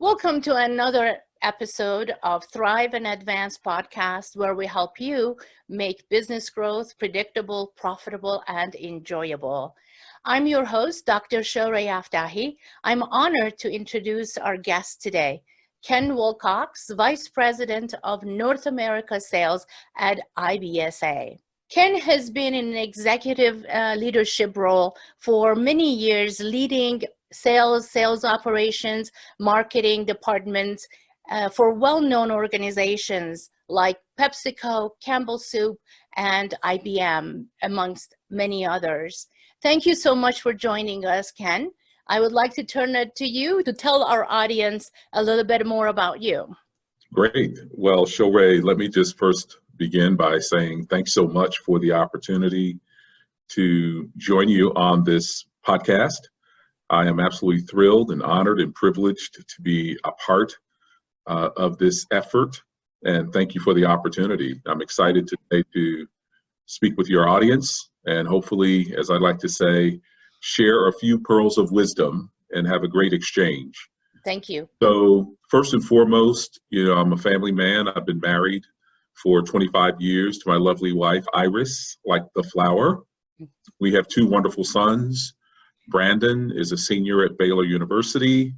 Welcome to another episode of Thrive and Advance podcast, where we help you make business growth predictable, profitable, and enjoyable. I'm your host, Dr. Shoureh Aftahi. I'm honored to introduce our guest today, Ken Wilcox, Vice President of North America Sales at IBSA. Ken has been in an executive leadership role for many years, leading sales operations, marketing departments for well-known organizations like PepsiCo, Campbell Soup, and IBM, amongst many others. Thank you so much for joining us, Ken. I would like to turn it to you to tell our audience a little bit more about you. Great. Well, Shoureh, let me just first begin by saying thanks so much for the opportunity to join you on this podcast. I am absolutely thrilled and honored and privileged to be a part of this effort, and thank you for the opportunity. I'm excited today to speak with your audience and hopefully, as I like to say, share a few pearls of wisdom and have a great exchange. Thank you. So first and foremost, I'm a family man. I've been married for 25 years to my lovely wife, Iris, like the flower. We have two wonderful sons. Brandon is a senior at Baylor University,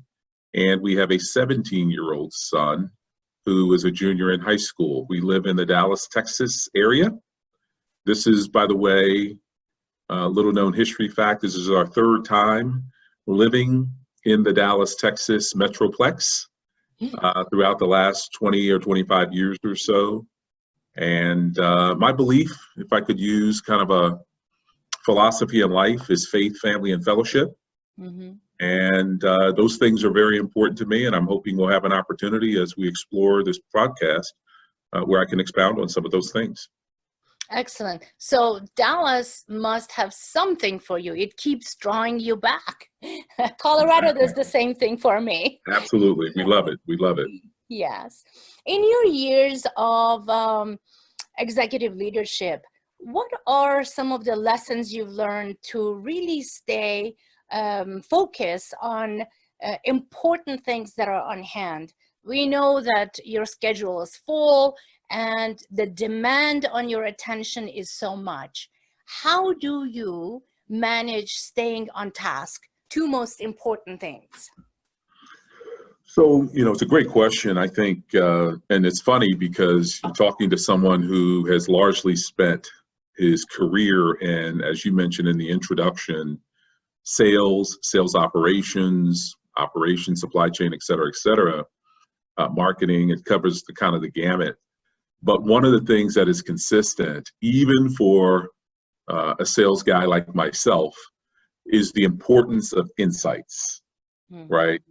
and we have a 17-year-old son who is a junior in high school. We live in the Dallas, Texas area. This is, by the way, a little known history fact. This is our third time living in the Dallas, Texas metroplex throughout the last 20 or 25 years or so. And my belief, if I could use kind of a philosophy in life, is faith, family, and fellowship. Mm-hmm. And those things are very important to me, and I'm hoping we'll have an opportunity as we explore this podcast where I can expound on some of those things. Excellent. So Dallas must have something for you. It keeps drawing you back. Colorado does the same thing for me. Absolutely. We love it. We love it. Yes. In your years of executive leadership, what are some of the lessons you've learned to really stay focused on important things that are on hand? We know that your schedule is full and the demand on your attention is so much. How do you manage staying on task? Two most important things. So, it's a great question, I think, and it's funny because you're talking to someone who has largely spent his career in, as you mentioned in the introduction, sales operations, supply chain, et cetera, marketing. It covers the kind of the gamut. But one of the things that is consistent, even for a sales guy like myself, is the importance of insights, right?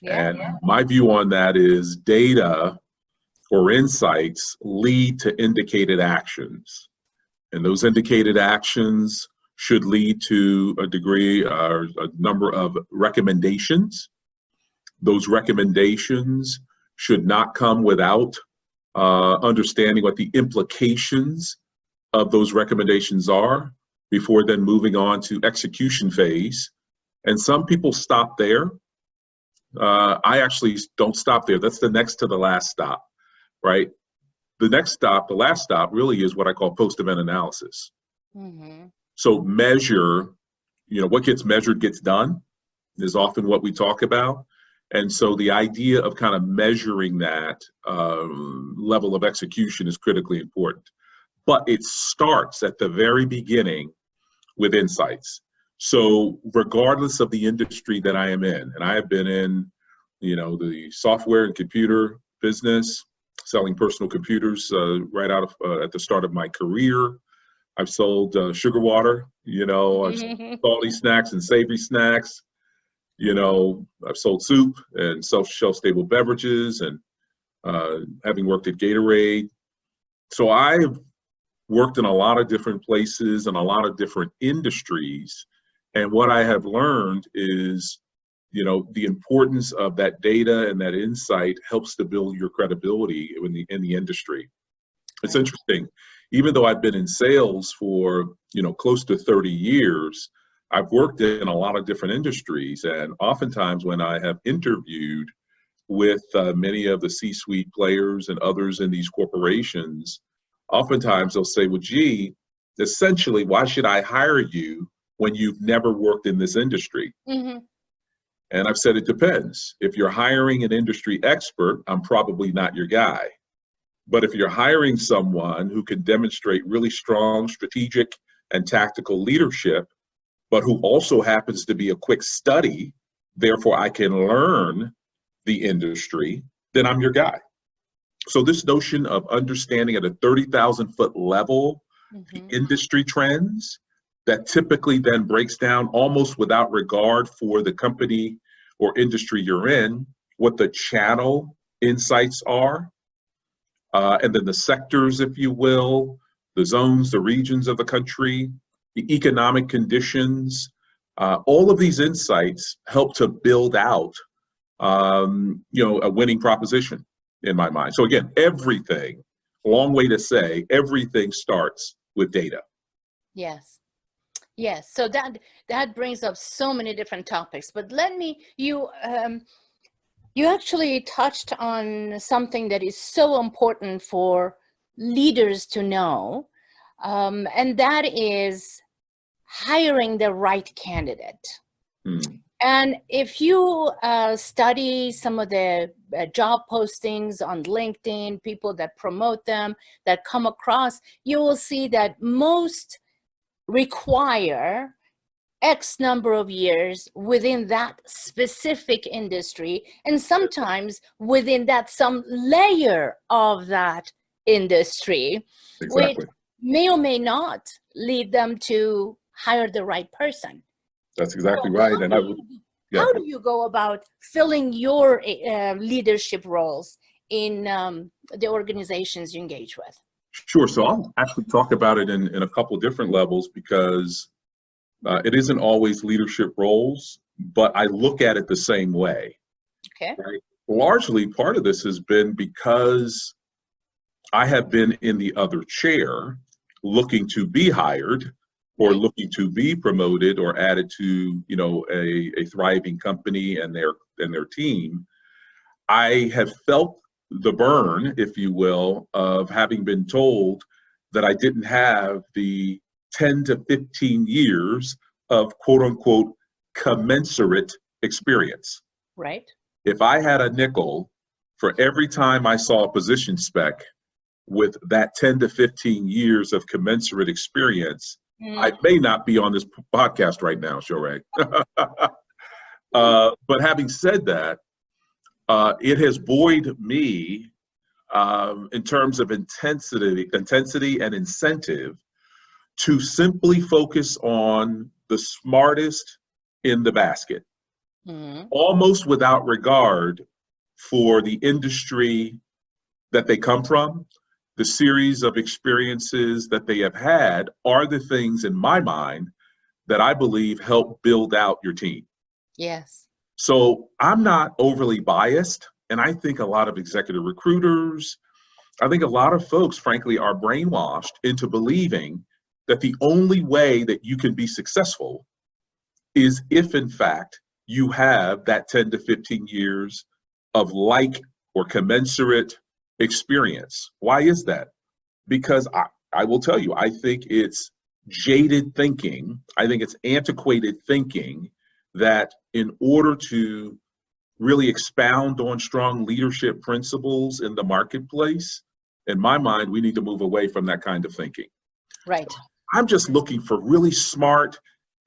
Yeah, my view on that is data or insights lead to indicated actions. And those indicated actions should lead to a degree or a number of recommendations. Those recommendations should not come without understanding what the implications of those recommendations are before then moving on to execution phase. And some people stop there. I actually don't stop there. That's the next to the last stop, right? The next stop, the last stop really is what I call post-event analysis. Mm-hmm. So measure, what gets measured gets done is often what we talk about. And so the idea of kind of measuring that level of execution is critically important. But it starts at the very beginning with insights. So regardless of the industry that I am in, and I have been in, the software and computer business, selling personal computers right out of at the start of my career. I've sold sugar water, I've sold salty snacks and savory snacks. I've sold soup and shelf-stable beverages, and having worked at Gatorade. So I've worked in a lot of different places and a lot of different industries. And what I have learned is, the importance of that data and that insight helps to build your credibility in the industry. It's interesting. Even though I've been in sales for, close to 30 years, I've worked in a lot of different industries. And oftentimes when I have interviewed with many of the C-suite players and others in these corporations, oftentimes they'll say, well, gee, essentially, why should I hire you when you've never worked in this industry? Mm-hmm. And I've said it depends. If you're hiring an industry expert, I'm probably not your guy. But if you're hiring someone who can demonstrate really strong strategic and tactical leadership, but who also happens to be a quick study, therefore I can learn the industry, then I'm your guy. So this notion of understanding at a 30,000-foot level the industry trends that typically then breaks down almost without regard for the company or industry you're in, what the channel insights are, and then the sectors, if you will, the zones, the regions of the country, the economic conditions, all of these insights help to build out, a winning proposition in my mind. So again, everything, long way to say, everything starts with data. Yes. Yes. So that brings up so many different topics. But you actually touched on something that is so important for leaders to know, and that is hiring the right candidate. And if you study some of the job postings on LinkedIn, people that promote them, that come across, you will see that most require X number of years within that specific industry, and sometimes within that some layer of that industry, Exactly. which may or may not lead them to hire the right person. That's exactly right. And how do you go about filling your leadership roles in the organizations you engage with? Sure. So I'll actually talk about it in a couple different levels, because it isn't always leadership roles, but I look at it the same way. Okay. Right? Largely, part of this has been because I have been in the other chair looking to be hired or looking to be promoted or added to, a thriving company and their team. I have felt the burn, if you will, of having been told that I didn't have the 10 to 15 years of quote unquote commensurate experience. Right. If I had a nickel for every time I saw a position spec with that 10 to 15 years of commensurate experience, I may not be on this podcast right now, Shorey. But having said that, it has buoyed me in terms of intensity and incentive to simply focus on the smartest in the basket, almost without regard for the industry that they come from. The series of experiences that they have had are the things in my mind that I believe help build out your team. Yes. So I'm not overly biased. And I think a lot of executive recruiters, I think a lot of folks, frankly, are brainwashed into believing that the only way that you can be successful is if, in fact, you have that 10 to 15 years of like or commensurate experience. Why is that? Because I will tell you, I think it's jaded thinking. I think it's antiquated thinking that in order to really expound on strong leadership principles in the marketplace, in my mind, we need to move away from that kind of thinking. Right. I'm just looking for really smart,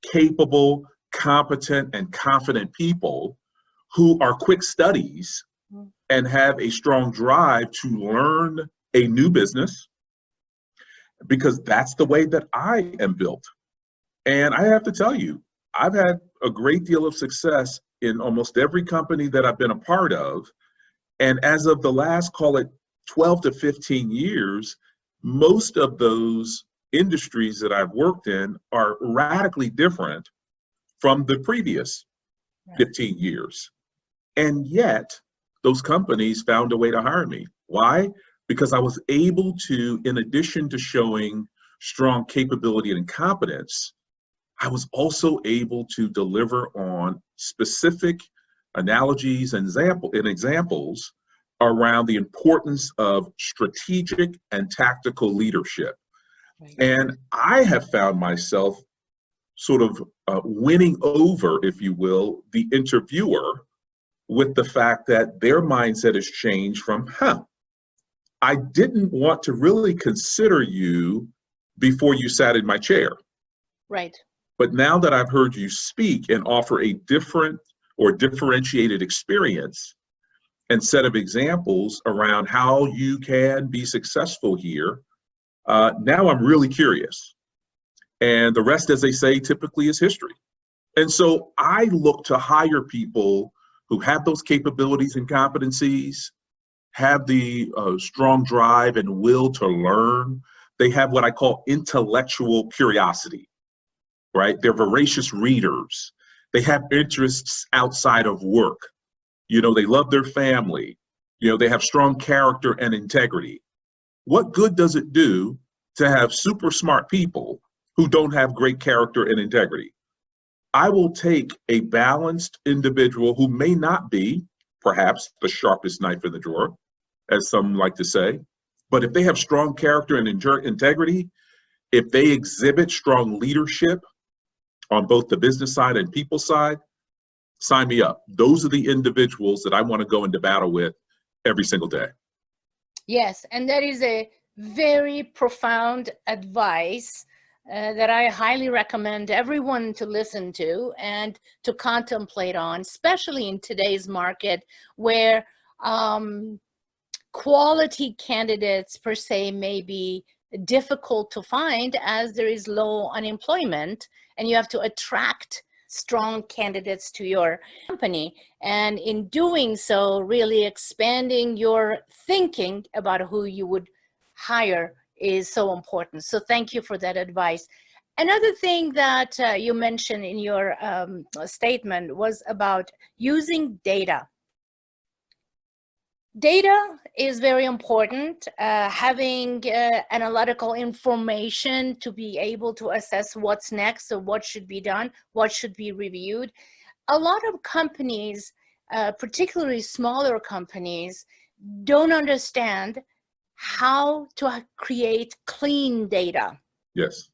capable, competent, and confident people who are quick studies and have a strong drive to learn a new business, because that's the way that I am built. And I have to tell you, I've had a great deal of success in almost every company that I've been a part of. And as of the last, call it 12 to 15 years, most of those industries that I've worked in are radically different from the previous 15 years. And yet, those companies found a way to hire me. Why? Because I was able to, in addition to showing strong capability and competence, I was also able to deliver on specific analogies and examples around the importance of strategic and tactical leadership. Right. And I have found myself sort of winning over, if you will, the interviewer with the fact that their mindset has changed from, I didn't want to really consider you before you sat in my chair. Right. But now that I've heard you speak and offer a different or differentiated experience and set of examples around how you can be successful here, now I'm really curious. And the rest, as they say, typically is history. And so I look to hire people who have those capabilities and competencies, have the strong drive and will to learn. They have what I call intellectual curiosity, right? They're voracious readers. They have interests outside of work. You know, they love their family. You know, they have strong character and integrity. What good does it do to have super smart people who don't have great character and integrity? I will take a balanced individual who may not be perhaps the sharpest knife in the drawer, as some like to say, but if they have strong character and integrity, if they exhibit strong leadership on both the business side and people side, sign me up. Those are the individuals that I want to go into battle with every single day. Yes, and that is a very profound advice that I highly recommend everyone to listen to and to contemplate on, especially in today's market where quality candidates per se may be difficult to find as there is low unemployment and you have to attract strong candidates to your company. And in doing so, really expanding your thinking about who you would hire is so important. So thank you for that advice. Another thing that you mentioned in your statement was about using data. Data is very important, having analytical information to be able to assess what's next, so what should be done, what should be reviewed. A lot of companies, particularly smaller companies, don't understand how to create clean data. Yes.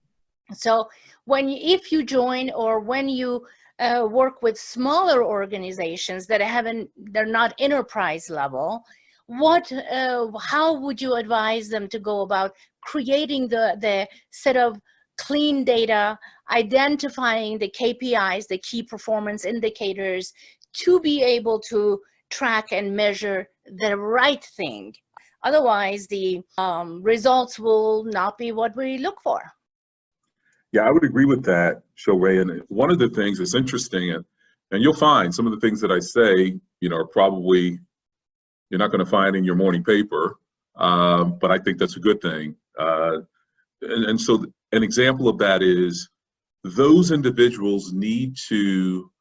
So if you join or when you work with smaller organizations that they're not enterprise level, how would you advise them to go about creating the set of clean data, identifying the KPIs, the key performance indicators, to be able to track and measure the right thing? Otherwise, the results will not be what we look for. Yeah, I would agree with that, Shoray. And one of the things that's interesting, and you'll find some of the things that I say, are probably you're not going to find in your morning paper, but I think that's a good thing. And so an example of that is those individuals need to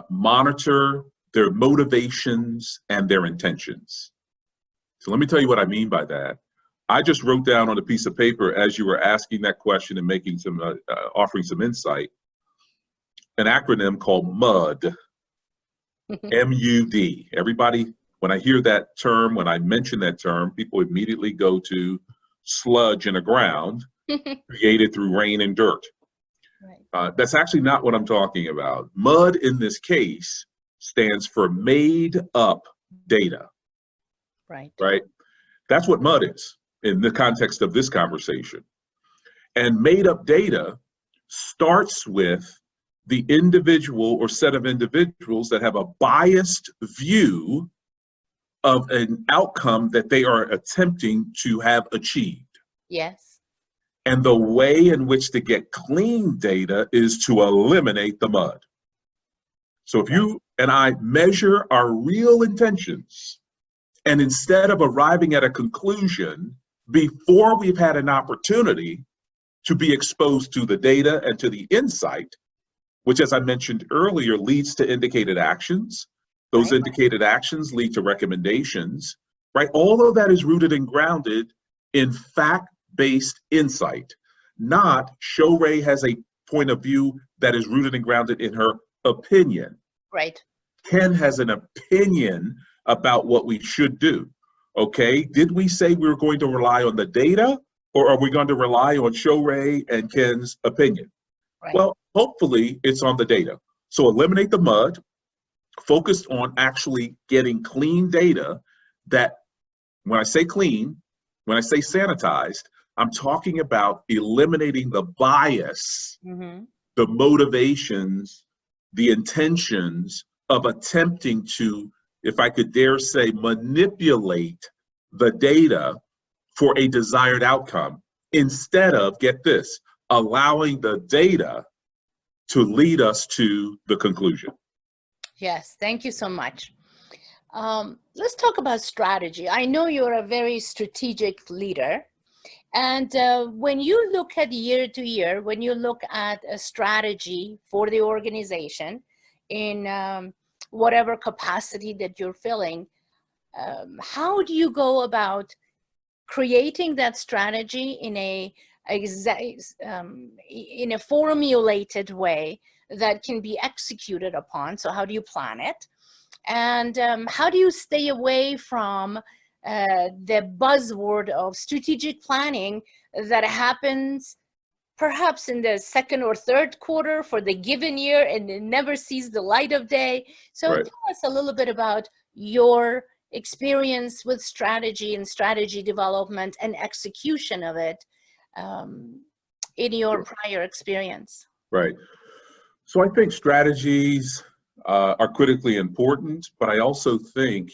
monitor their motivations and their intentions. So let me tell you what I mean by that. I just wrote down on a piece of paper as you were asking that question and making some, offering some insight, an acronym called MUD, M-U-D. Everybody, when I hear that term, when I mention that term, people immediately go to sludge in the ground created through rain and dirt. Right. That's actually not what I'm talking about. MUD in this case stands for made up data. Right. Right? That's what MUD is in the context of this conversation. And made up data starts with the individual or set of individuals that have a biased view of an outcome that they are attempting to have achieved. Yes. And the way in which to get clean data is to eliminate the MUD. So if you and I measure our real intentions, and instead of arriving at a conclusion before we've had an opportunity to be exposed to the data and to the insight, which, as I mentioned earlier, leads to indicated actions. Those indicated actions lead to recommendations, right? All of that is rooted and grounded in fact-based insight, not Shoray has a point of view that is rooted and grounded in her opinion. Right. Ken has an opinion about what we should do. Okay, did we say we were going to rely on the data, or are we going to rely on Shoray and Ken's opinion? Right. Well, hopefully it's on the data. So eliminate the mud, focus on actually getting clean data that, when I say clean, when I say sanitized, I'm talking about eliminating the bias, the motivations, the intentions of attempting to, if I could dare say, manipulate the data for a desired outcome, instead of, get this, allowing the data to lead us to the conclusion. Yes, thank you so much. Let's talk about strategy. I know you're a very strategic leader. And when you look at year to year, when you look at a strategy for the organization in whatever capacity that you're filling, how do you go about creating that strategy in a formulated way that can be executed upon? So how do you plan it? And how do you stay away from the buzzword of strategic planning that happens perhaps in the second or third quarter for the given year and it never sees the light of day? So Right. tell us a little bit about your experience with strategy and strategy development and execution of it in your prior experience. Right. So I think strategies are critically important, but I also think,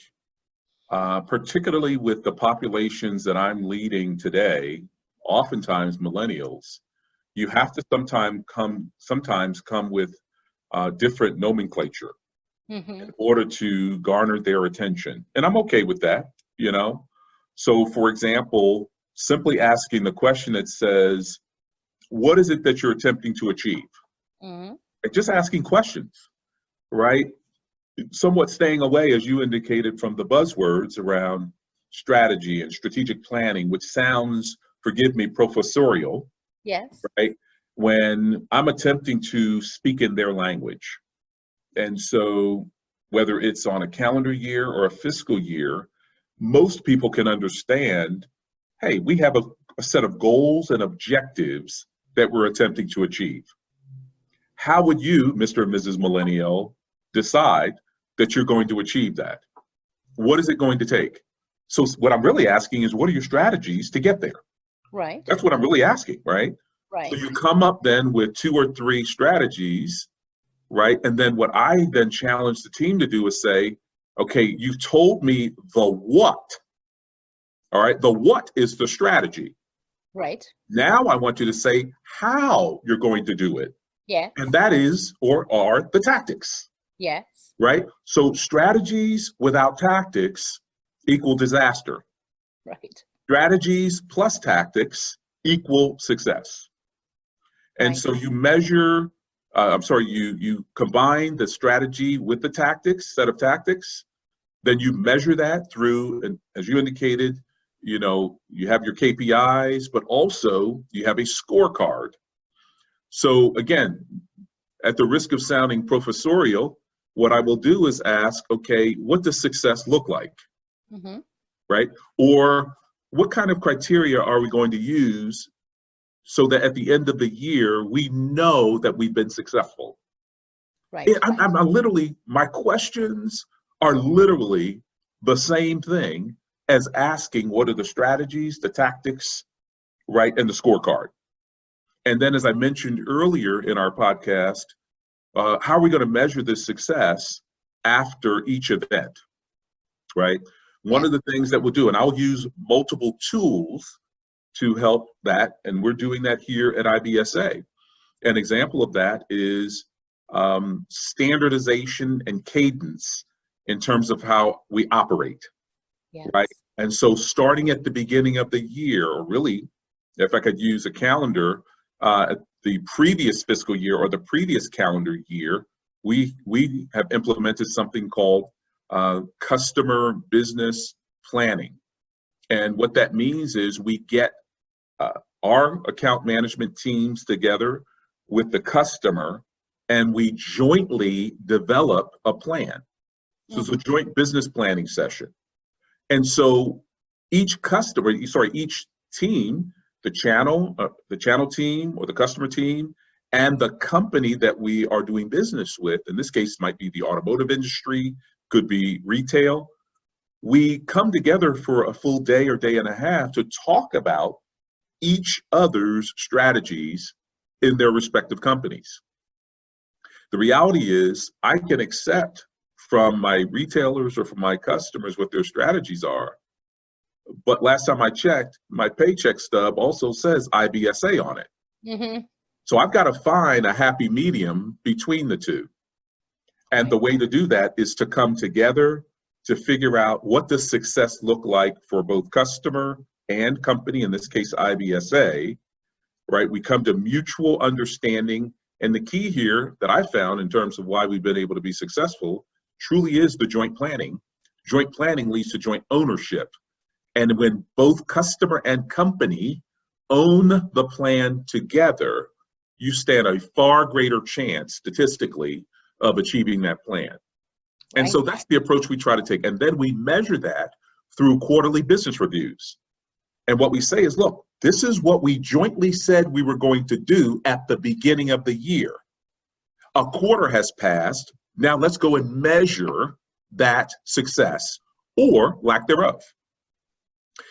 particularly with the populations that I'm leading today, oftentimes millennials, you have to sometimes come with different nomenclature in order to garner their attention. And I'm okay with that, you know? So for example, simply asking the question that says, what is it that you're attempting to achieve? Just asking questions, right? Somewhat staying away, as you indicated, from the buzzwords around strategy and strategic planning, which sounds, forgive me, professorial. Yes. Right? When I'm attempting to speak in their language. And so whether it's on a calendar year or a fiscal year, most people can understand, hey, we have a set of goals and objectives that we're attempting to achieve. How would you, Mr. and Mrs. Millennial, decide that you're going to achieve that? What is it going to take? So what I'm really asking is, what are your strategies to get there? Right. That's what I'm really asking, right? Right. So you come up then with 2 or 3 strategies, right? And then what I then challenge the team to do is say, okay, you've told me the what. All right, the what is the strategy. Right. Now I want you to say how you're going to do it. Yes. And that is, or are, the tactics. Yes. Right? So strategies without tactics equal disaster. Right. Strategies plus tactics equal success. And Right. so you measure, you combine the strategy with the tactics, set of tactics, then you measure that through, and as you indicated, you know, you have your KPIs, but also you have a scorecard. So again, at the risk of sounding professorial, what I will do is ask, okay, what does success look like? Right? Or what kind of criteria are we going to use so that at the end of the year, we know that we've been successful? Right. I'm literally, my questions are literally the same thing as asking what are the strategies, the tactics, right, and the scorecard. And then as I mentioned earlier in our podcast, how are we going to measure this success after each event, right? One of the things that we'll do, and I'll use multiple tools to help that, and we're doing that here at IBSA. An example of that is standardization and cadence in terms of how we operate, right? And so starting at the beginning of the year, or really, if I could use a calendar, the previous fiscal year or the previous calendar year, we have implemented something called customer business planning. And what that means is we get our account management teams together with the customer, and we jointly develop a plan. So it's a joint business planning session. And so each team, the channel team or the customer team, and the company that we are doing business with, in this case, might be the automotive industry, could be retail. We come together for a full day or day and a half to talk about each other's strategies in their respective companies. The reality is, I can accept from my retailers or from my customers what their strategies are, but last time I checked, my paycheck stub also says IBSA on it. Mm-hmm. So I've got to find a happy medium between the two. And the way to do that is to come together to figure out what does success look like for both customer and company, in this case, IBSA, right? We come to mutual understanding. And the key here that I found in terms of why we've been able to be successful truly is the joint planning. Joint planning leads to joint ownership. And when both customer and company own the plan together, you stand a far greater chance statistically of achieving that plan. And so that's the approach we try to take. And then we measure that through quarterly business reviews. And what we say is, look, this is what we jointly said we were going to do at the beginning of the year. A quarter has passed. Now let's go and measure that success or lack thereof.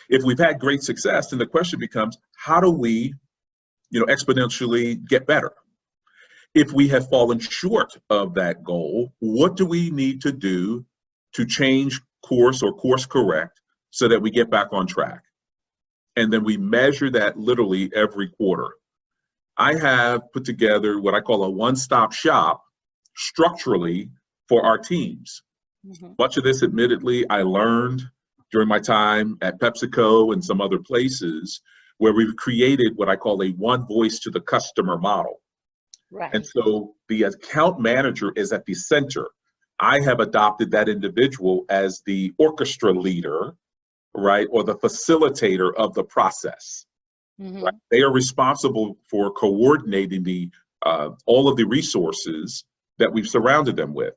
If we've had great success, then the question becomes, how do we, exponentially get better? If we have fallen short of that goal, what do we need to do to change course or course correct so that we get back on track? And then we measure that literally every quarter. I have put together what I call a one-stop shop structurally for our teams. Mm-hmm. Much of this, admittedly, I learned during my time at PepsiCo and some other places where we've created what I call a one voice to the customer model. Right. And so the account manager is at the center. I have adopted that individual as the orchestra leader, right, or the facilitator of the process. Mm-hmm. Right? They are responsible for coordinating the all of the resources that we've surrounded them with.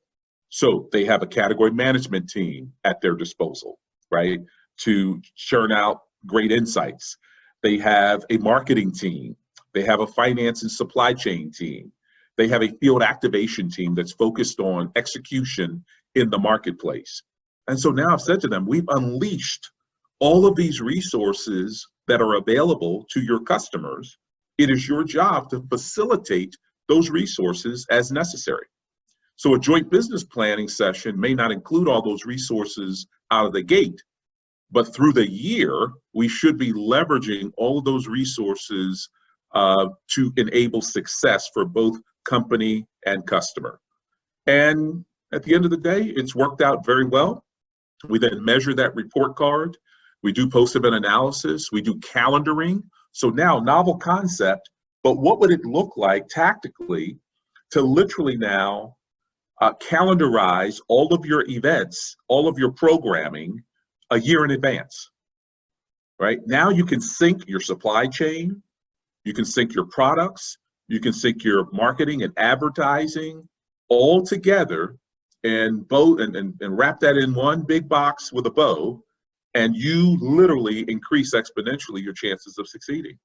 So they have a category management team at their disposal, right, to churn out great insights. They have a marketing team. They have a finance and supply chain team. They have a field activation team that's focused on execution in the marketplace. And so now I've said to them, we've unleashed all of these resources that are available to your customers. It is your job to facilitate those resources as necessary. So a joint business planning session may not include all those resources out of the gate, but through the year, we should be leveraging all of those resources to enable success for both company and customer. And at the end of the day, it's worked out very well. We then measure that report card. We do post-event analysis. We do calendaring. So now, novel concept, but what would it look like tactically to literally now calendarize all of your events, all of your programming a year in advance, right? Now you can sync your supply chain, you can sync your products, you can sync your marketing and advertising all together and wrap that in one big box with a bow, and you literally increase exponentially your chances of succeeding.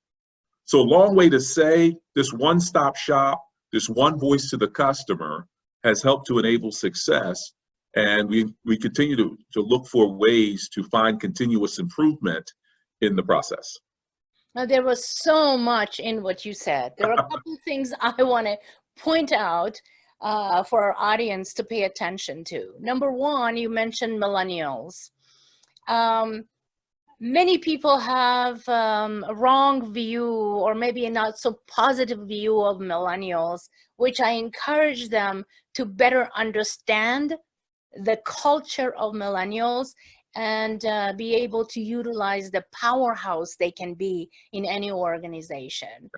So a long way to say this one-stop shop, this one voice to the customer has helped to enable success. And we continue to look for ways to find continuous improvement in the process. Now, there was so much in what you said. There are a couple of things I want to point out for our audience to pay attention to. Number one, you mentioned millennials. Many people have a wrong view or maybe a not so positive view of millennials, which I encourage them to better understand the culture of millennials and be able to utilize the powerhouse they can be in any organization.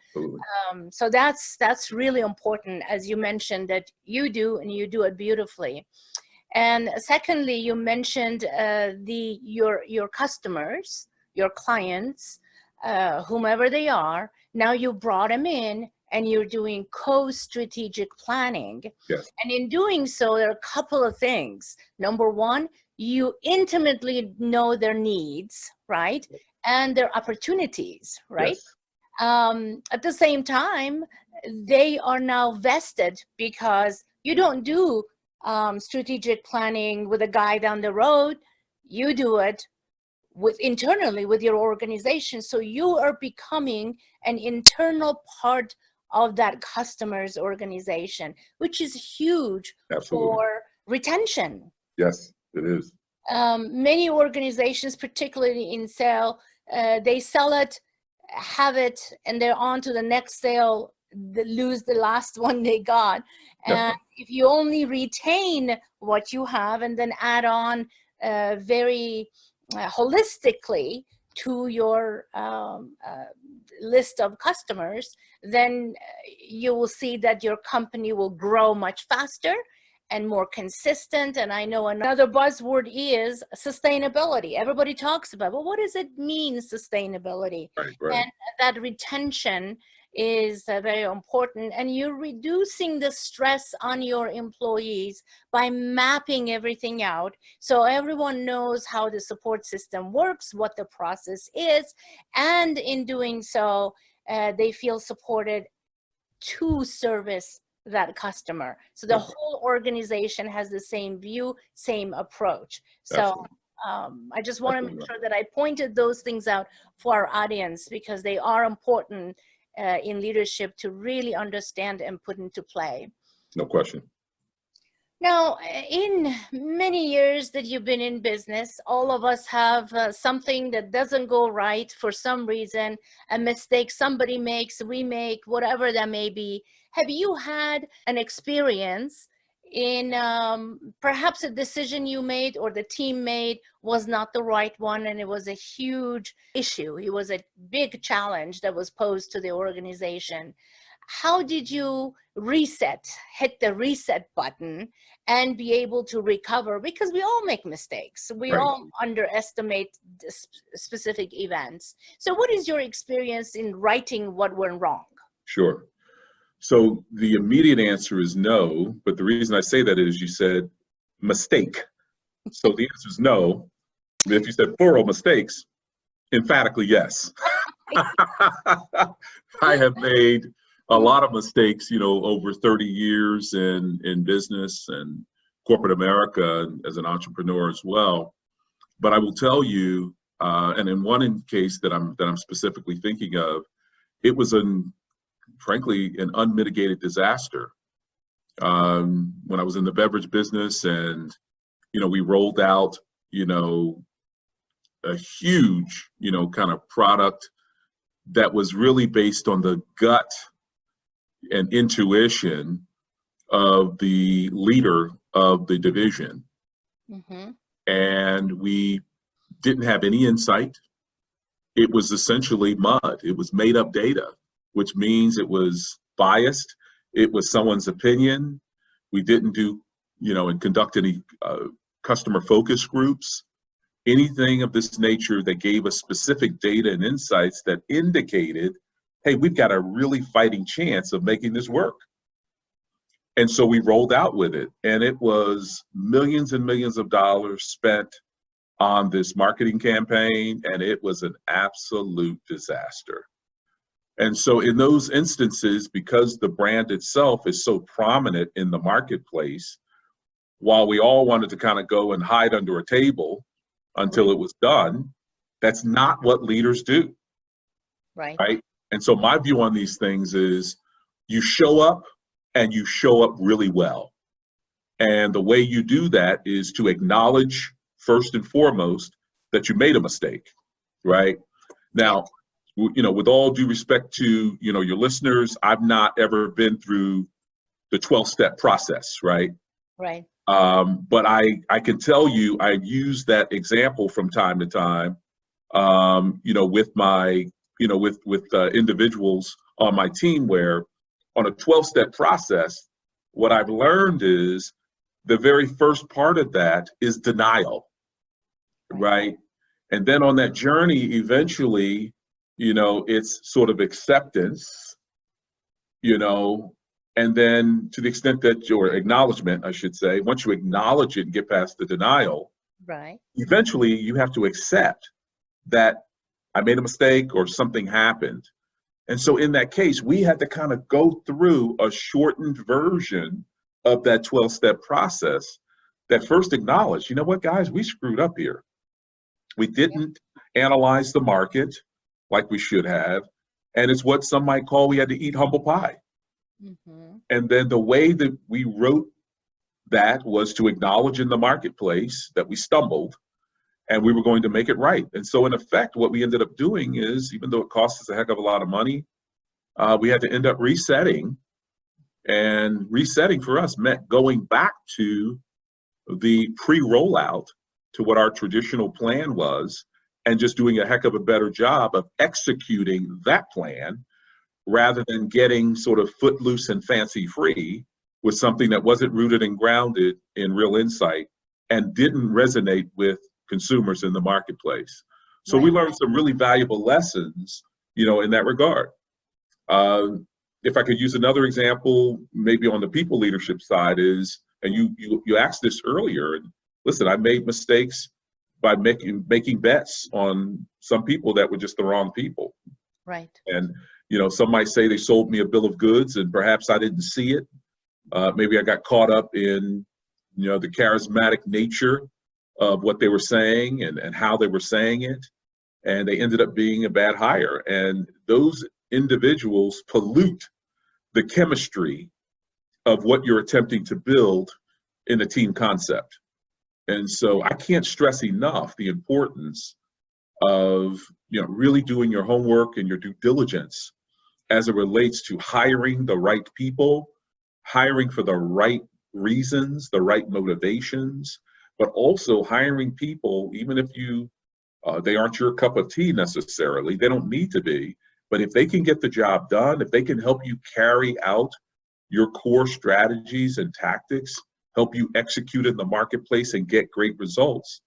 So that's really important, as you mentioned, that you do, and you do it beautifully. And secondly, you mentioned your customers, your clients, whomever they are. Now you brought them in and you're doing co-strategic planning. Yes. And in doing so, there are a couple of things. Number one, you intimately know their needs, right? And their opportunities, right? Yes. At the same time, they are now vested, because you don't do strategic planning with a guy down the road. You do it internally with your organization. So you are becoming an internal part of that customer's organization, which is huge. Absolutely. For retention. Yes, it is. Many organizations, particularly in sale, they sell it, have it, and they're on to the next sale, lose the last one they got. And if you only retain what you have and then add on very holistically to your list of customers, then you will see that your company will grow much faster and more consistent. And I know another buzzword is sustainability. Everybody talks about, well, what does it mean, sustainability? Right. And that retention is very important. And you're reducing the stress on your employees by mapping everything out, so everyone knows how the support system works, what the process is, and in doing so, they feel supported to service that customer. So the whole organization has the same view, same approach. So I just want to make sure that I pointed those things out for our audience, because they are important in leadership to really understand and put into play. No question. Now, in many years that you've been in business, all of us have something that doesn't go right for some reason, a mistake somebody makes, we make, whatever that may be. Have you had an experience in perhaps a decision you made or the team made was not the right one, and it was a huge issue? It was a big challenge that was posed to the organization. How did you hit the reset button and be able to recover? Because we all make mistakes. We all underestimate specific events. So what is your experience in righting what went wrong? Sure. So the immediate answer is no, but the reason I say that is you said mistake. So the answer is no. If you said plural mistakes, emphatically yes. I have made a lot of mistakes, over 30 years in business and corporate America, and as an entrepreneur as well. But I will tell you, and in one case that I'm specifically thinking of, it was frankly an unmitigated disaster. When I was in the beverage business, and we rolled out, a huge, kind of product that was really based on the gut and intuition of the leader of the division. And we didn't have any insight. It was essentially mud. It was made up data, which means it was biased. It was someone's opinion. We didn't do, and conduct any customer focus groups, anything of this nature that gave us specific data and insights that indicated, hey, we've got a really fighting chance of making this work. And so we rolled out with it, and it was millions and millions of dollars spent on this marketing campaign, and it was an absolute disaster. And so in those instances, because the brand itself is so prominent in the marketplace, while we all wanted to kind of go and hide under a table until it was done, that's not what leaders do. Right? And so my view on these things is you show up, and you show up really well. And the way you do that is to acknowledge first and foremost that you made a mistake, right? Now, with all due respect to, your listeners, I've not ever been through the 12-step process, right? Right. But I can tell you, I use that example from time to time, with my, with individuals on my team, where on a 12-step process, what I've learned is the very first part of that is denial, right? And then on that journey, eventually, it's sort of acceptance. you know, and then to the extent that your acknowledgement, I should say, once you acknowledge it and get past the denial, Right. eventually you have to accept that I made a mistake or something happened. And so in that case, we had to kind of go through a shortened version of that 12-step process that first acknowledged, you know what, guys, we screwed up here. We didn't analyze the market like we should have. And it's what some might call we had to eat humble pie. Mm-hmm. And then the way that we wrote that was to acknowledge in the marketplace that we stumbled and we were going to make it right. And so in effect, what we ended up doing is, even though it cost us a heck of a lot of money, we had to end up resetting. And resetting for us meant going back to the pre-rollout to what our traditional plan was and just doing a heck of a better job of executing that plan rather than getting sort of footloose and fancy free with something that wasn't rooted and grounded in real insight and didn't resonate with consumers in the marketplace. So we learned some really valuable lessons, you know, in that regard. If I could use another example, maybe on the people leadership side is, and you asked this earlier, and listen, I made mistakes by making bets on some people that were just the wrong people. Right. And, you know, some might say they sold me a bill of goods and perhaps I didn't see it. Maybe I got caught up in, you know, the charismatic nature of what they were saying and how they were saying it. And they ended up being a bad hire. And those individuals pollute the chemistry of what you're attempting to build in a team concept. And so I can't stress enough the importance of, you know, really doing your homework and your due diligence as it relates to hiring the right people, hiring for the right reasons, the right motivations, but also hiring people, even if they aren't your cup of tea necessarily, they don't need to be, but if they can get the job done, if they can help you carry out your core strategies and tactics, help you execute in the marketplace and get great results,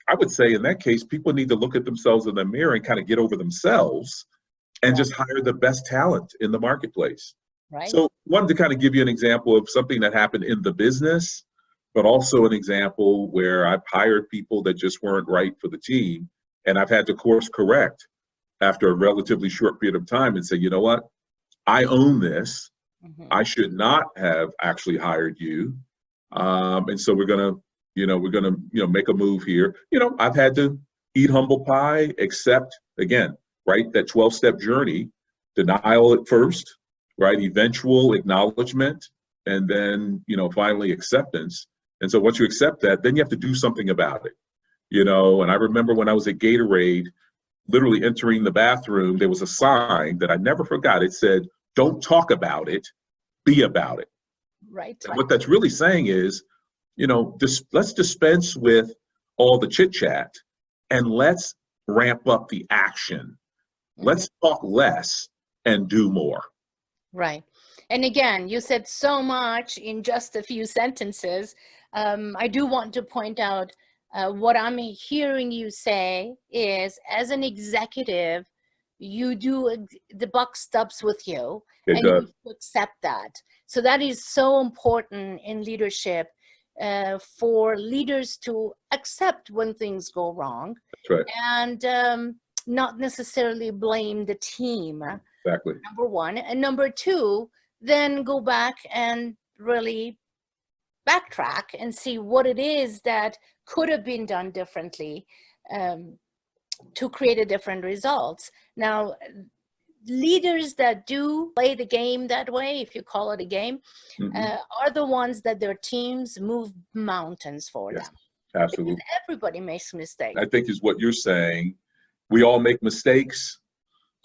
I would say in that case, people need to look at themselves in the mirror and kind of get over themselves and just hire the best talent in the marketplace. Right. So wanted to kind of give you an example of something that happened in the business, but also an example where I've hired people that just weren't right for the team. And I've had to course correct after a relatively short period of time and say, you know what, I own this. I should not have actually hired you. And so we're gonna make a move here. You know, I've had to eat humble pie, accept, again, right, that 12-step journey, denial at first, right, eventual acknowledgement, and then, you know, finally acceptance. And so once you accept that, then you have to do something about it, you know. And I remember when I was at Gatorade, literally entering the bathroom, there was a sign that I never forgot. It said, "Don't talk about it, be about it." Right. And what that's really saying is, you know, let's dispense with all the chit chat and let's ramp up the action. Let's talk less and do more. Right. And again, you said so much in just a few sentences. I do want to point out what I'm hearing you say is, as an executive, the buck stops with you, and you accept that. So that is so important in leadership, for leaders to accept when things go wrong. That's right. And not necessarily blame the team. Exactly. Number one. And number two, then go back and really backtrack and see what it is that could have been done differently to create a different results. Now, leaders that do play the game that way, if you call it a game, are the ones that their teams move mountains for them. Absolutely. Because everybody makes mistakes. I think is what you're saying. We all make mistakes.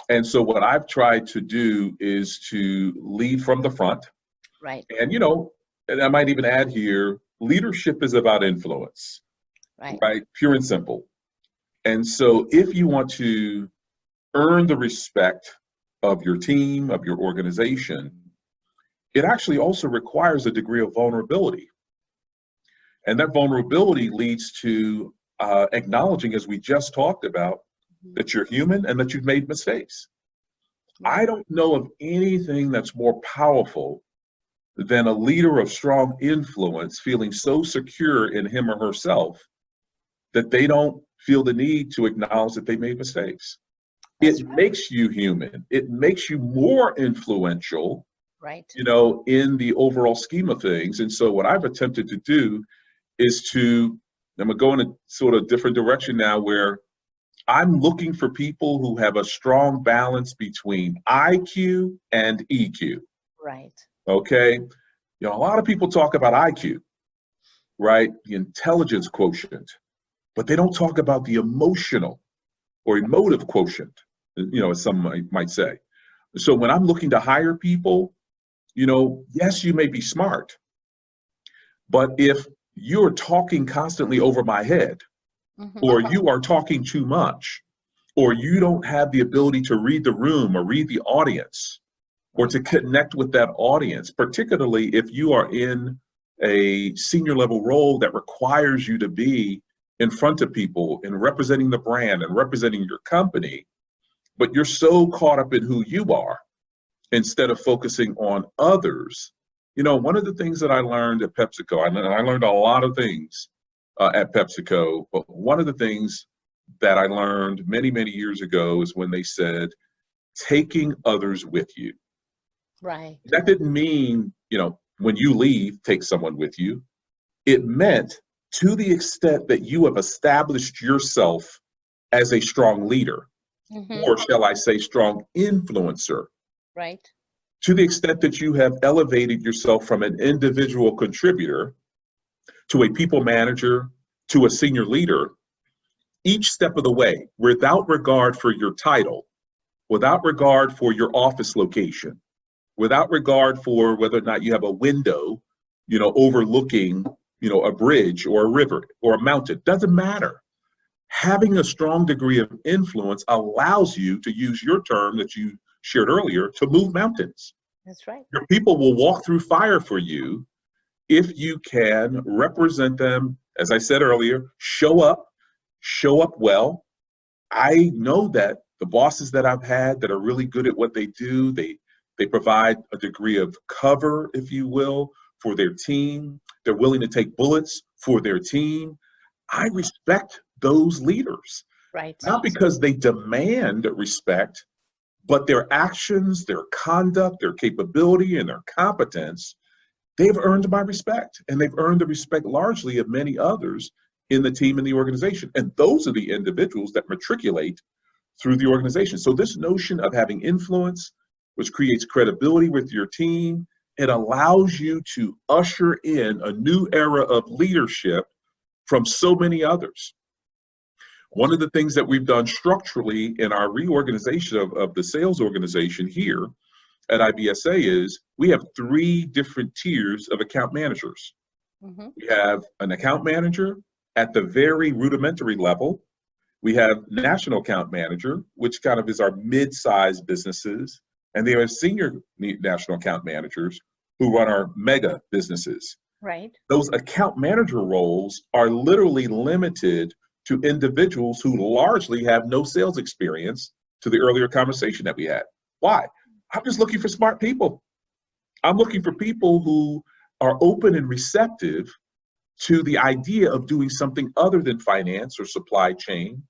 And so what I've tried to do is to lead from the front. Right. And, you know, and I might even add here, leadership is about influence. Right? Pure and simple. And so if you want to earn the respect of your team, of your organization, it actually also requires a degree of vulnerability. And that vulnerability leads to acknowledging, as we just talked about, that you're human and that you've made mistakes. I don't know of anything that's more powerful than a leader of strong influence feeling so secure in him or herself that they don't feel the need to acknowledge that they made mistakes. That's It right. makes you human. It makes you more influential, Right. in the overall scheme of things. And so what I've attempted to do is I'm gonna go in a sort of different direction now where I'm looking for people who have a strong balance between IQ and EQ. Right. Okay. A lot of people talk about IQ, right? The intelligence quotient, but they don't talk about the emotional or emotive quotient, as some might say. So when I'm looking to hire people, yes, you may be smart, but if you're talking constantly over my head, or you are talking too much, or you don't have the ability to read the room or read the audience, or to connect with that audience, particularly if you are in a senior level role that requires you to be in front of people and representing the brand and representing your company, but you're so caught up in who you are instead of focusing on others. One of the things that I learned at PepsiCo, I learned a lot of things at PepsiCo, but one of the things that I learned many, many years ago is when they said, taking others with you. Right. That didn't mean, when you leave, take someone with you. It meant to the extent that you have established yourself as a strong leader, or shall I say, strong influencer, Right. to the extent that you have elevated yourself from an individual contributor to a people manager to a senior leader, each step of the way, without regard for your title, without regard for your office location, without regard for whether or not you have a window, overlooking, a bridge or a river or a mountain, doesn't matter. Having a strong degree of influence allows you to use your term that you shared earlier to move mountains. That's right. Your people will walk through fire for you if you can represent them, as I said earlier, show up well. I know that the bosses that I've had that are really good at what they do, they provide a degree of cover, if you will, for their team. They're willing to take bullets for their team. I respect those leaders, Right. not because they demand respect, but their actions, their conduct, their capability, and their competence, they've earned my respect. And they've earned the respect largely of many others in the team and the organization. And those are the individuals that matriculate through the organization. So this notion of having influence, which creates credibility with your team, it allows you to usher in a new era of leadership from so many others. One of the things that we've done structurally in our reorganization of the sales organization here at IBSA is we have 3 different tiers of account managers. We have an account manager at the very rudimentary level. We have national account manager, which kind of is our mid-sized businesses. And they have senior national account managers who run our mega businesses. Right. Those account manager roles are literally limited to individuals who largely have no sales experience, to the earlier conversation that we had. Why? I'm just looking for smart people. I'm looking for people who are open and receptive to the idea of doing something other than finance or supply chain,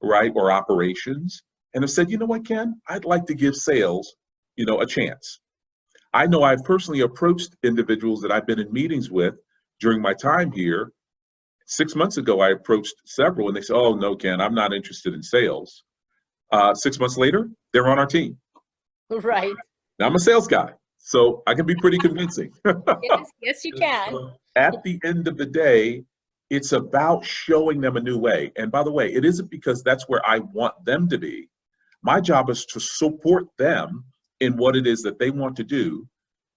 right, or operations, and have said, you know what, Ken, I'd like to give sales, a chance. I know I've personally approached individuals that I've been in meetings with during my time here. 6 months ago, I approached several and they said, oh, no, Ken, I'm not interested in sales. 6 months later, they're on our team. Right. Now, I'm a sales guy, so I can be pretty convincing. Yes, you can. So at the end of the day, it's about showing them a new way. And by the way, it isn't because that's where I want them to be. My job is to support them in what it is that they want to do.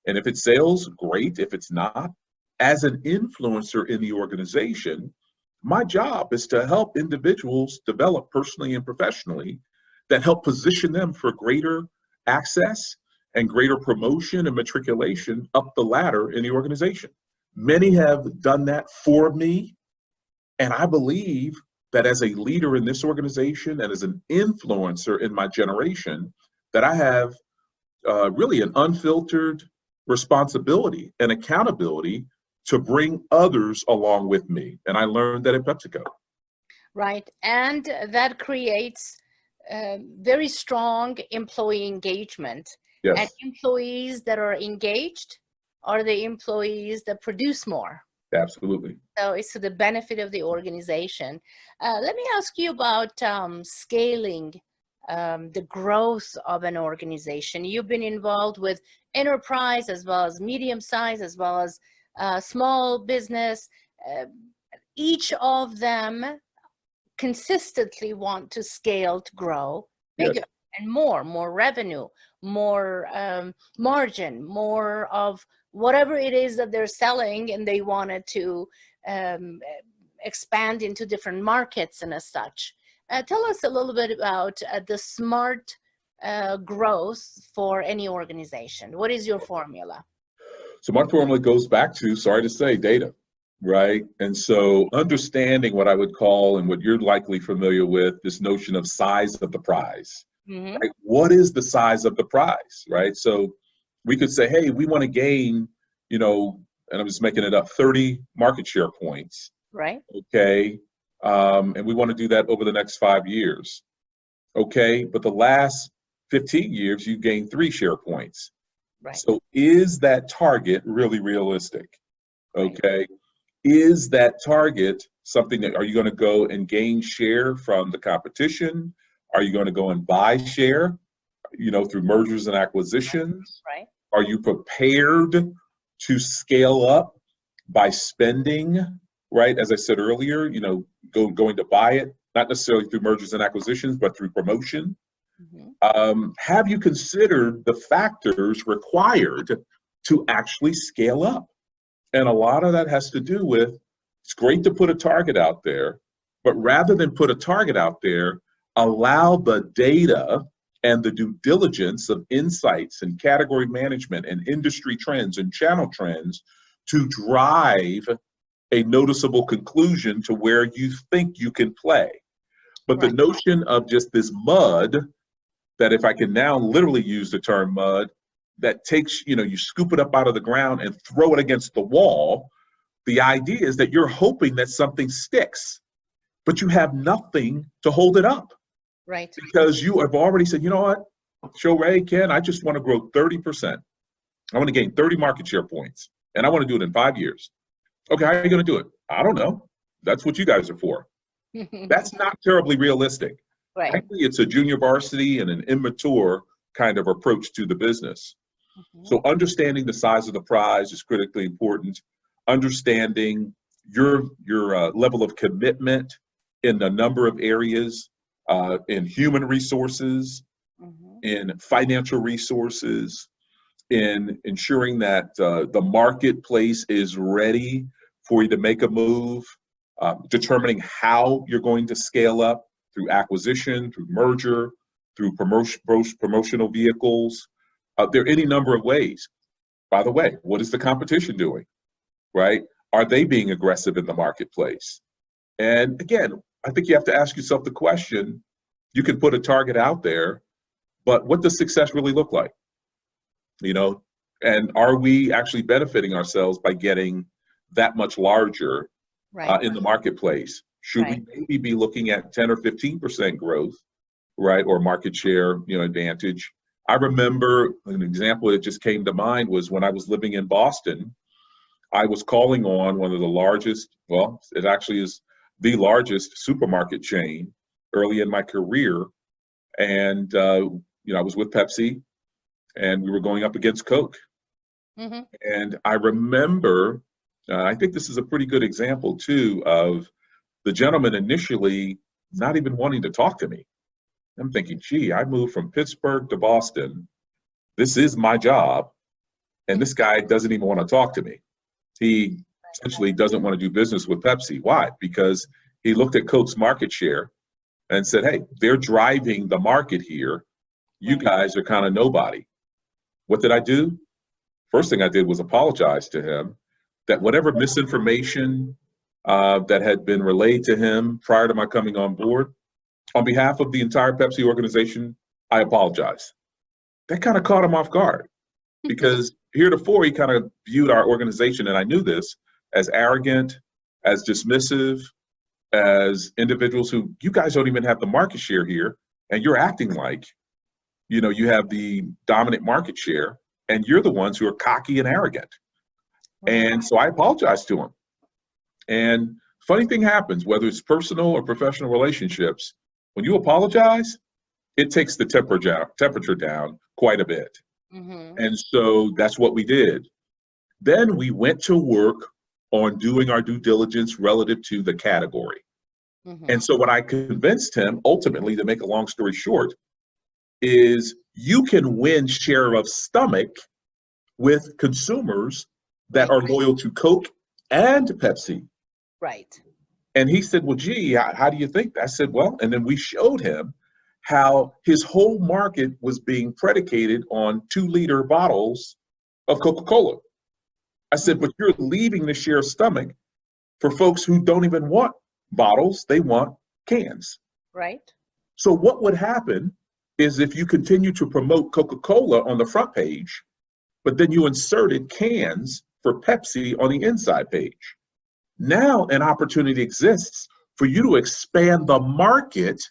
And if it's sales, great. If it's not, as an influencer in the organization, my job is to help individuals develop personally and professionally that help position them for greater access and greater promotion and matriculation up the ladder in the organization. Many have done that for me. And I believe that as a leader in this organization and as an influencer in my generation, that I have really an unfiltered responsibility and accountability to bring others along with me. And I learned that at PepsiCo. Right. And that creates very strong employee engagement. And Yes, employees that are engaged are the employees that produce more. absolutely. So it's to the benefit of the organization. Let me ask you about scaling the growth of an organization. You've been involved with enterprise as well as medium size, as well as small business. Each of them consistently want to scale to grow bigger Yes. and more revenue, more margin, more of whatever it is that they're selling, and they wanted to um, expand into different markets and as such. Tell us a little bit about the smart growth for any organization. What is your formula? So my formula goes back to, sorry to say, data, right? And so understanding what I would call, and what you're likely familiar with, this notion of size of the prize. Mm-hmm. Right? What is the size of the prize, right? So we could say, hey, we want to gain, and I'm just making it up, 30 market share points. Right. Okay. And we want to do that over the next 5 years. Okay. But the last 15 years, you gained 3 share points. Right. So is that target really realistic? Okay. Is that target something that, are you going to go and gain share from the competition? Are you going to go and buy share, through mergers and acquisitions? Right. Are you prepared to scale up by spending, right? As I said earlier, going to buy it, not necessarily through mergers and acquisitions, but through promotion. Mm-hmm. Have you considered the factors required to actually scale up? And a lot of that has to do with, it's great to put a target out there, but rather than put a target out there, allow the data and the due diligence of insights and category management and industry trends and channel trends to drive a noticeable conclusion to where you think you can play. But the notion of just this mud, that if I can now literally use the term mud, that takes, you scoop it up out of the ground and throw it against the wall. The idea is that you're hoping that something sticks, but you have nothing to hold it up. Right. Because you have already said, you know what, Shoray, Ken, I just want to grow 30%. I want to gain 30 market share points, and I want to do it in 5 years. Okay, how are you going to do it? I don't know. That's what you guys are for. That's not terribly realistic. Right. Actually, it's a junior varsity and an immature kind of approach to the business. Mm-hmm. So understanding the size of the prize is critically important. Understanding your level of commitment in a number of areas, in human resources, Mm-hmm. in financial resources, in ensuring that the marketplace is ready for you to make a move, determining how you're going to scale up through acquisition, through merger, through promotional vehicles. There are any number of ways. By the way, what is the competition doing, right? Are they being aggressive in the marketplace? And again, I think you have to ask yourself the question, you can put a target out there, but what does success really look like? And are we actually benefiting ourselves by getting that much larger in the marketplace? Should we maybe be looking at 10 or 15% growth, right? Or market share, advantage? I remember an example that just came to mind was when I was living in Boston, I was calling on one of the largest, well, it actually is the largest supermarket chain early in my career. And, I was with Pepsi and we were going up against Coke. Mm-hmm. And I remember, I think this is a pretty good example too, of the gentleman initially not even wanting to talk to me. I'm thinking, gee, I moved from Pittsburgh to Boston. This is my job. And this guy doesn't even want to talk to me. He essentially doesn't want to do business with Pepsi. Why? Because he looked at Coke's market share and said, hey, they're driving the market here. You guys are kind of nobody. What did I do? First thing I did was apologize to him that whatever misinformation that had been relayed to him prior to my coming on board, on behalf of the entire Pepsi organization, I apologize. that kind of caught him off guard because heretofore he kind of viewed our organization, and I knew this, as arrogant, as dismissive, as individuals who, you guys don't even have the market share here, and you're acting like, you have the dominant market share, and you're the ones who are cocky and arrogant. And so I apologized to him. And funny thing happens, whether it's personal or professional relationships, when you apologize, it takes the temperature down quite a bit. And so that's what we did. Then we went to work on doing our due diligence relative to the category. And so what I convinced him, ultimately, to make a long story short, is you can win share of stomach with consumers that are loyal to Coke and Pepsi. Right. And he said, well, gee, how do you think that? I said, well, and then we showed him how his whole market was being predicated on 2-liter bottles of Coca-Cola. I said, but you're leaving the share of stomach for folks who don't even want bottles, they want cans. Right. So what would happen is if you continue to promote Coca-Cola on the front page, but then you inserted cans for Pepsi on the inside page. Now an opportunity exists for you to expand the market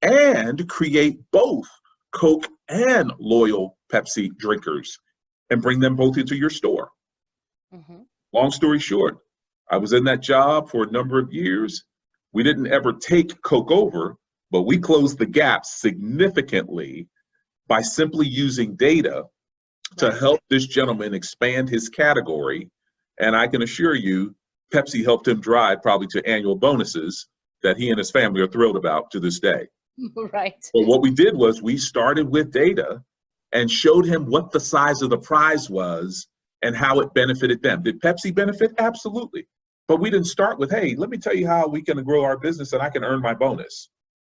and create both Coke and loyal Pepsi drinkers and bring them both into your store. Long story short, I was in that job for a number of years. We didn't ever take Coke over, but we closed the gap significantly by simply using data to help this gentleman expand his category. And I can assure you, Pepsi helped him drive probably to annual bonuses that he and his family are thrilled about to this day. Right. But what we did was we started with data and showed him what the size of the prize was and how it benefited them. Did Pepsi benefit? Absolutely. But we didn't start with, hey, let me tell you how we can grow our business and I can earn my bonus.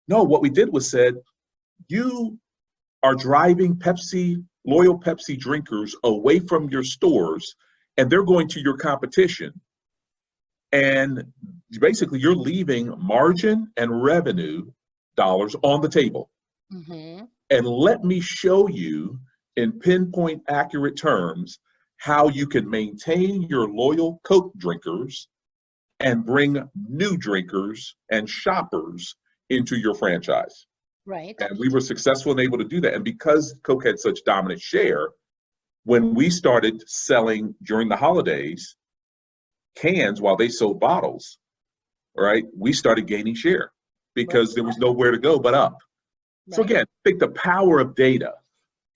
No, what we did was said, you are driving Pepsi, loyal Pepsi drinkers away from your stores, and they're going to your competition. And basically, you're leaving margin and revenue dollars on the table. And let me show you in pinpoint accurate terms how you can maintain your loyal Coke drinkers and bring new drinkers and shoppers into your franchise. Right. And we were successful and able to do that. And because Coke had such dominant share, when we started selling during the holidays cans while they sold bottles, right, we started gaining share because there was nowhere to go but up. So again, I think the power of data,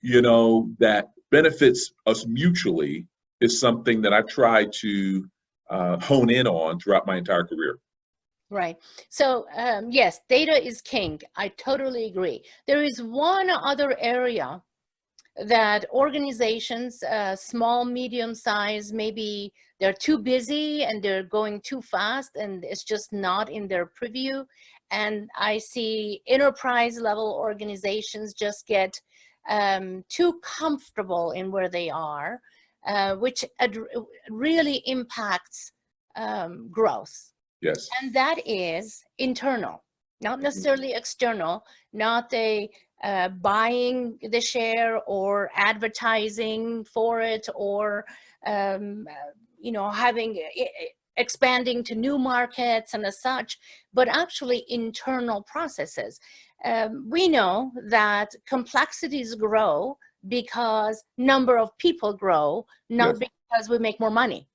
that benefits us mutually is something that I've tried to hone in on throughout my entire career. Right. So yes, data is king. I totally agree. There is one other area that organizations, small, medium size, maybe they're too busy and they're going too fast and it's just not in their preview. And I see enterprise level organizations just get too comfortable in where they are, which really impacts growth. Yes. And that is internal, not necessarily external, not a buying the share or advertising for it or having expanding to new markets and as such, but actually internal processes. We know that complexities grow because number of people grow, not because we make more money.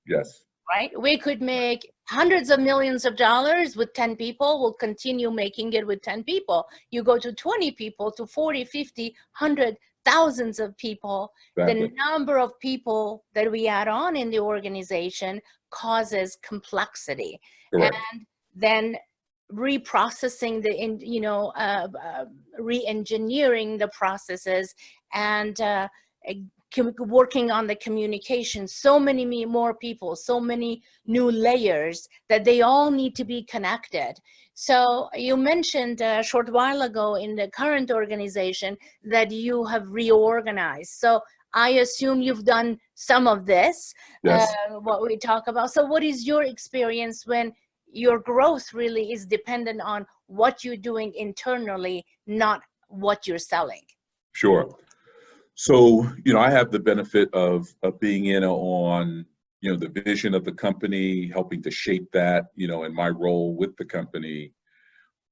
Yes. Right? We could make hundreds of millions of dollars with 10 people. We'll continue making it with 10 people. You go to 20 people, to 40, 50, 100, thousands of people. Exactly. The number of people that we add on in the organization causes complexity. Correct. And then reprocessing re-engineering the processes and working on the communication, so many more people, so many new layers that they all need to be connected. So you mentioned a short while ago in the current organization that you have reorganized. So I assume you've done some of this, what we talk about. So what is your experience when your growth really is dependent on what you're doing internally, not what you're selling? Sure. So, I have the benefit of being in on, the vision of the company, helping to shape that, in my role with the company.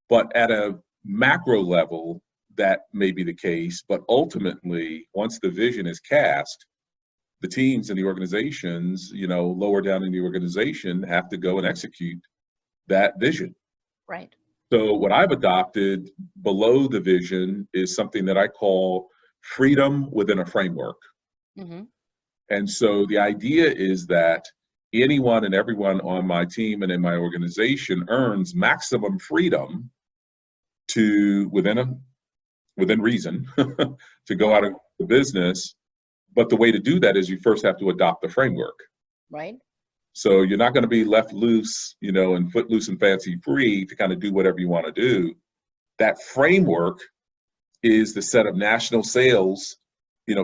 But at a macro level, that may be the case. But ultimately, once the vision is cast, the teams and the organizations, lower down in the organization have to go and execute that vision. Right. So what I've adopted below the vision is something that I call freedom within a framework. Mm-hmm. And so the idea is that anyone and everyone on my team and in my organization earns maximum freedom to, within reason, to go out of the business. But the way to do that is you first have to adopt the framework. Right. So you're not going to be left loose, and footloose and fancy free to kind of do whatever you want to do. That framework is the set of national sales,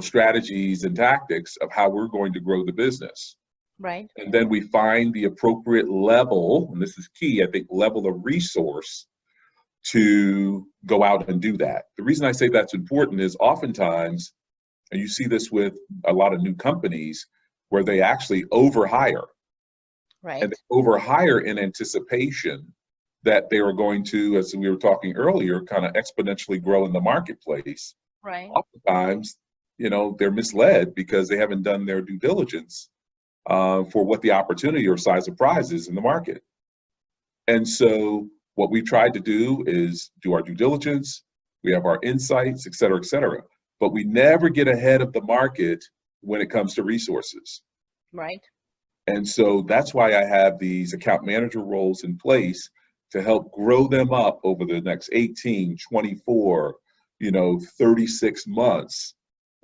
strategies and tactics of how we're going to grow the business. Right. And then we find the appropriate level, and this is key, I think, level of resource to go out and do that. The reason I say that's important is oftentimes, and you see this with a lot of new companies, where they actually overhire. Right. And they overhire in anticipation that they are going to, as we were talking earlier, kind of exponentially grow in the marketplace. Right. Oftentimes, they're misled because they haven't done their due diligence for what the opportunity or size of prize is in the market. And so what we've tried to do is do our due diligence, we have our insights, et cetera, but we never get ahead of the market when it comes to resources. Right. And so that's why I have these account manager roles in place to help grow them up over the next 18, 24, 36 months,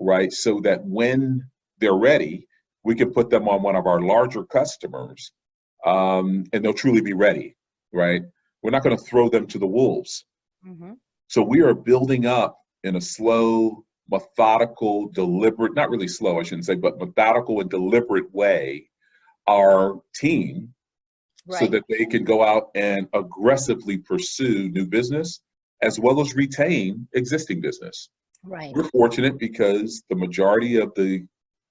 right? So that when they're ready, we can put them on one of our larger customers, and they'll truly be ready, right? We're not going to throw them to the wolves. Mm-hmm. So we are building up in a slow, methodical, deliberate, not really slow, I shouldn't say, but methodical and deliberate way, our team, Right. so that they can go out and aggressively pursue new business as well as retain existing business. Right. We're fortunate because the majority of the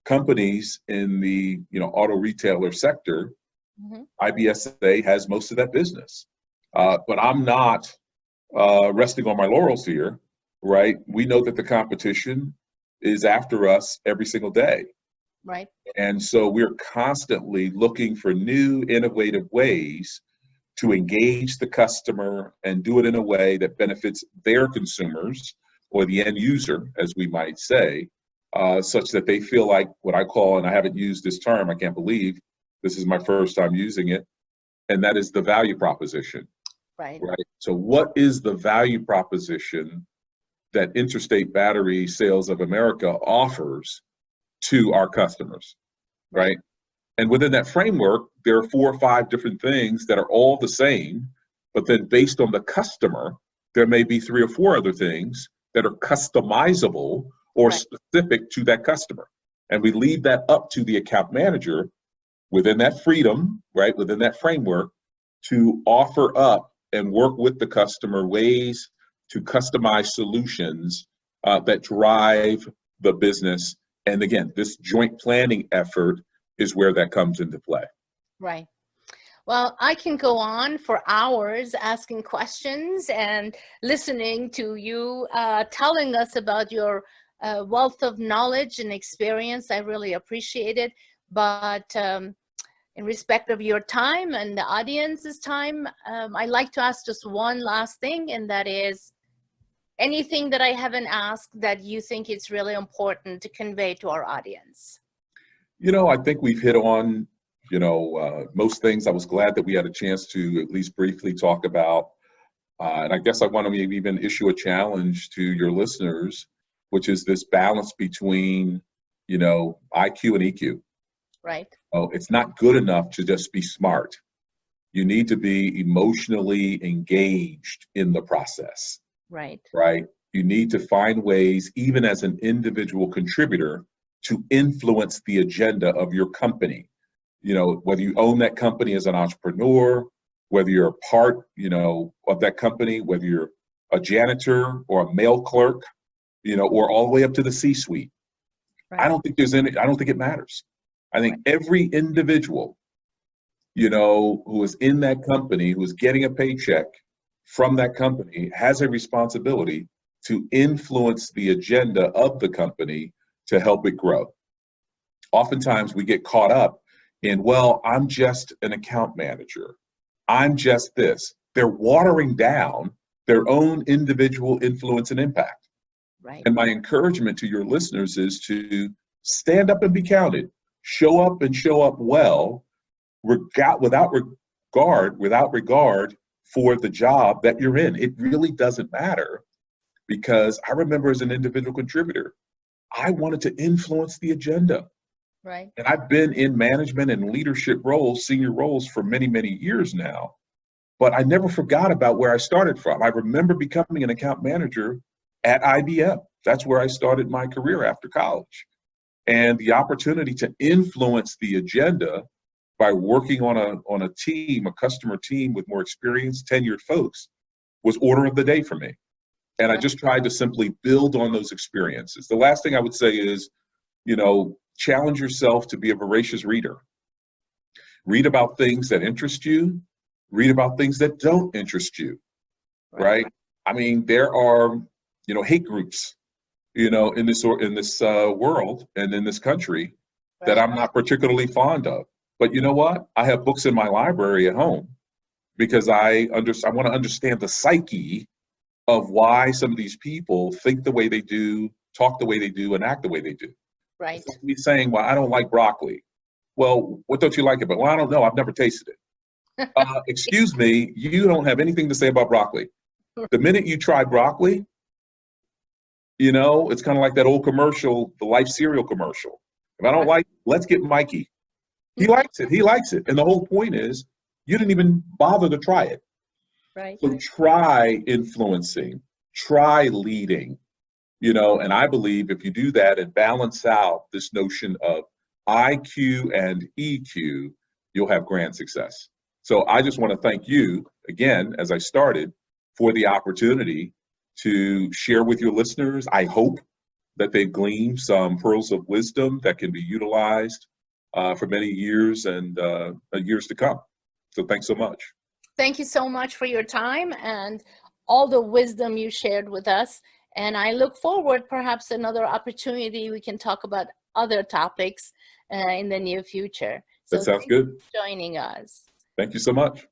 companies in the auto retailer sector, Mm-hmm. IBSA has most of that business. But I'm not resting on my laurels here, right? We know that the competition is after us every single day. Right. And so we're constantly looking for new, innovative ways to engage the customer and do it in a way that benefits their consumers or the end user, as we might say, such that they feel like what I call, and I haven't used this term, I can't believe this is my first time using it, and that is the value proposition. Right. Right. So what is the value proposition that Interstate Battery Sales of America offers to our customers, right? And within that framework, there are 4 or 5 different things that are all the same, but then based on the customer, there may be 3 or 4 other things that are customizable or Right. specific to that customer. And we leave that up to the account manager within that freedom, right, within that framework, to offer up and work with the customer ways to customize solutions that drive the business. And again, this joint planning effort is where that comes into play. Right. Well, I can go on for hours asking questions and listening to you telling us about your wealth of knowledge and experience. I really appreciate it. But in respect of your time and the audience's time, I'd like to ask just one last thing, and that is anything that I haven't asked that you think it's really important to convey to our audience. I think we've hit on, most things. I was glad that we had a chance to at least briefly talk about. And I guess I want to even issue a challenge to your listeners, which is this balance between, IQ and EQ. Right. Oh, it's not good enough to just be smart. You need to be emotionally engaged in the process. Right. Right? You need to find ways, even as an individual contributor, to influence the agenda of your company. Whether you own that company as an entrepreneur, whether you're a part, of that company, whether you're a janitor or a mail clerk, or all the way up to the C-suite. I don't think I don't think it matters. I think every individual, who is in that company, who is getting a paycheck from that company, has a responsibility to influence the agenda of the company to help it grow. Oftentimes we get caught up in, well, I'm just an account manager. I'm just this. They're watering down their own individual influence and impact. Right. And my encouragement to your listeners is to stand up and be counted. Show up and show up well, without regard for the job that you're in. It really doesn't matter, because I remember as an individual contributor, I wanted to influence the agenda. Right. And I've been in management and leadership roles, senior roles, for many, many years now. But I never forgot about where I started from. I remember becoming an account manager at IBM. That's where I started my career after college. And the opportunity to influence the agenda by working on a team, a customer team with more experienced, tenured folks, was order of the day for me. And I just tried to simply build on those experiences. The last thing I would say is, challenge yourself to be a voracious reader. Read about things that interest you. Read about things that don't interest you, right? I mean, there are, hate groups, in this world and in this country that I'm not particularly fond of. But you know what? I have books in my library at home because I want to understand the psyche of why some of these people think the way they do, talk the way they do, and act the way they do. Right. It's like me saying, well, I don't like broccoli. Well, what don't you like about it? Well, I don't know. I've never tasted it. Excuse me, you don't have anything to say about broccoli. The minute you try broccoli, it's kind of like that old commercial, the Life cereal commercial. If I don't like, let's get Mikey. He likes it. He likes it. And the whole point is, you didn't even bother to try it. Right. So try influencing, try leading, and I believe if you do that and balance out this notion of IQ and EQ, you'll have grand success. So I just want to thank you again, as I started, for the opportunity to share with your listeners. I hope that they've gleaned some pearls of wisdom that can be utilized for many years and years to come. So thanks so much. Thank you so much for your time and all the wisdom you shared with us. And I look forward, perhaps another opportunity we can talk about other topics in the near future. So that sounds good. Thank you for joining us. Thank you so much.